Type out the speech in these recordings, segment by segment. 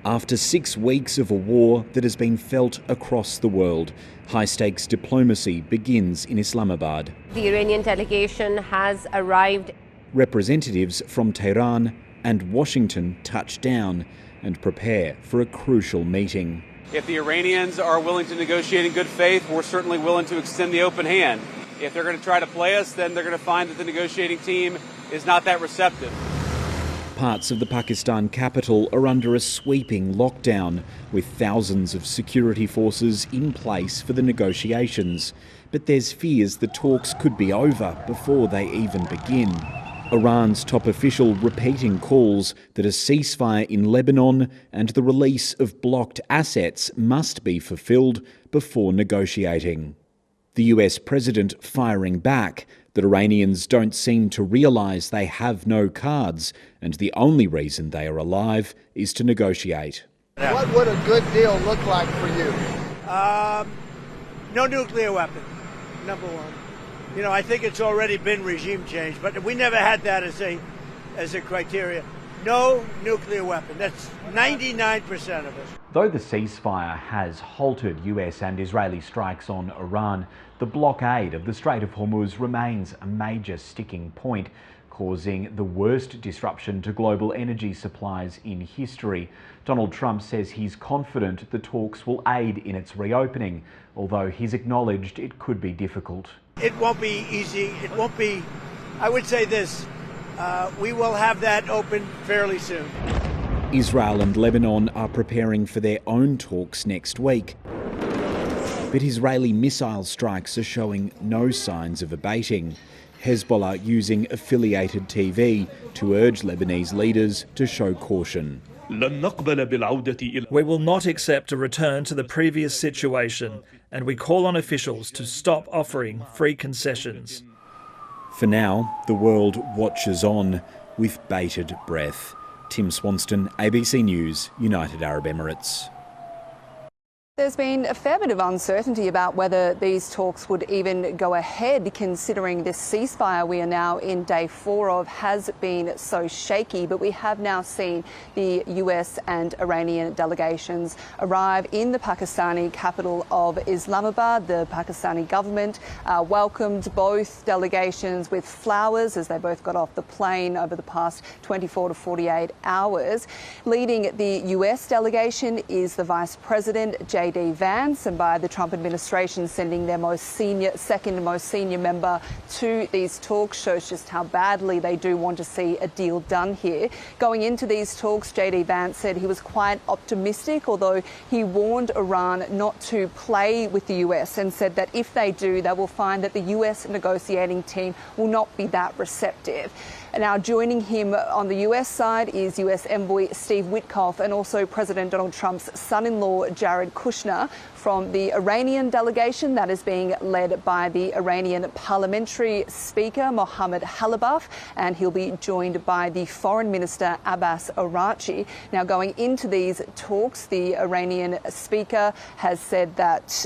After 6 weeks of a war that has been felt across the world, high-stakes diplomacy begins in Islamabad. The Iranian delegation has arrived. Representatives from Tehran and Washington touch down and prepare for a crucial meeting. If the Iranians are willing to negotiate in good faith, we're certainly willing to extend the open hand. If they're going to try to play us, then they're going to find that the negotiating team is not that receptive. Parts of the Pakistan capital are under a sweeping lockdown, with thousands of security forces in place for the negotiations. But there's fears the talks could be over before they even begin. Iran's top official repeating calls that a ceasefire in Lebanon and the release of blocked assets must be fulfilled before negotiating. The US president firing back that Iranians don't seem to realise they have no cards, and the only reason they are alive is to negotiate. What would a good deal look like for you? No nuclear weapon, number one. You know, I think it's already been regime change, but we never had that as a criteria. No nuclear weapon. That's 99% of us. Though the ceasefire has halted US and Israeli strikes on Iran, the blockade of the Strait of Hormuz remains a major sticking point, causing the worst disruption to global energy supplies in history. Donald Trump says he's confident the talks will aid in its reopening, although he's acknowledged it could be difficult. It won't be easy. It won't be, I would say this, we will have that open fairly soon. Israel and Lebanon are preparing for their own talks next week. But Israeli missile strikes are showing no signs of abating. Hezbollah using affiliated TV to urge Lebanese leaders to show caution. We will not accept a return to the previous situation, and we call on officials to stop offering free concessions. For now, the world watches on with bated breath. Tim Swanston, ABC News, United Arab Emirates. There's been a fair bit of uncertainty about whether these talks would even go ahead, considering this ceasefire we are now in day 4 of has been so shaky. But we have now seen the US and Iranian delegations arrive in the Pakistani capital of Islamabad. The Pakistani government welcomed both delegations with flowers as they both got off the plane over the past 24 to 48 hours. Leading the US delegation is the Vice President, Vance, and by the Trump administration sending their second most senior member to these talks shows just how badly they do want to see a deal done here. Going into these talks, JD Vance said he was quite optimistic, although he warned Iran not to play with the US and said that if they do, they will find that the US negotiating team will not be that receptive. Now, joining him on the US side is US envoy Steve Witkoff and also President Donald Trump's son-in-law Jared Kushner from the Iranian delegation that is being led by the Iranian parliamentary speaker Mohammad Halabaf, and he'll be joined by the foreign minister Abbas Araghchi. Now, going into these talks, the Iranian speaker has said that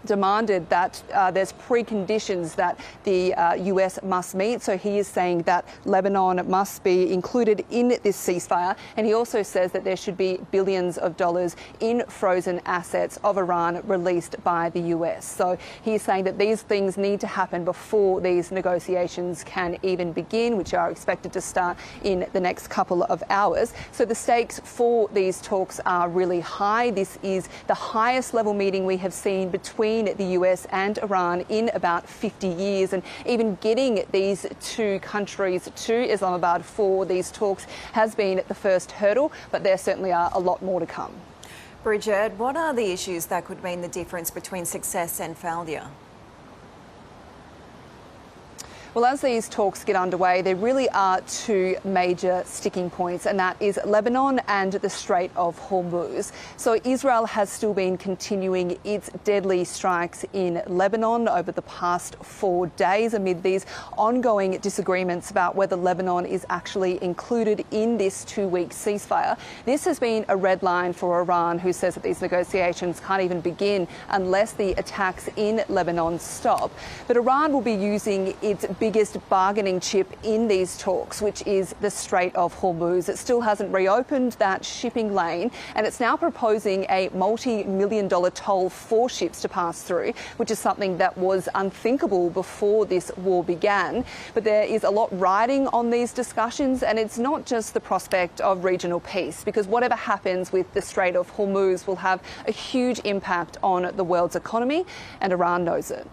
demanded that there's preconditions that the US must meet. So he is saying that Lebanon must be included in this ceasefire. And he also says that there should be billions of dollars in frozen assets of Iran released by the US. So he's saying that these things need to happen before these negotiations can even begin, which are expected to start in the next couple of hours. So the stakes for these talks are really high. This is the highest level meeting we have seen between the US and Iran in about 50 years, and even getting these two countries to Islamabad for these talks has been the first hurdle, but there certainly are a lot more to come. Bridget, what are the issues that could mean the difference between success and failure? Well, as these talks get underway, there really are two major sticking points, and that is Lebanon and the Strait of Hormuz. So Israel has still been continuing its deadly strikes in Lebanon over the past 4 days amid these ongoing disagreements about whether Lebanon is actually included in this 2-week ceasefire. This has been a red line for Iran, who says that these negotiations can't even begin unless the attacks in Lebanon stop. But Iran will be using its biggest bargaining chip in these talks, which is the Strait of Hormuz. It still hasn't reopened that shipping lane, and it's now proposing a multi-million-dollar toll for ships to pass through, which is something that was unthinkable before this war began. But there is a lot riding on these discussions, and it's not just the prospect of regional peace, because whatever happens with the Strait of Hormuz will have a huge impact on the world's economy, and Iran knows it.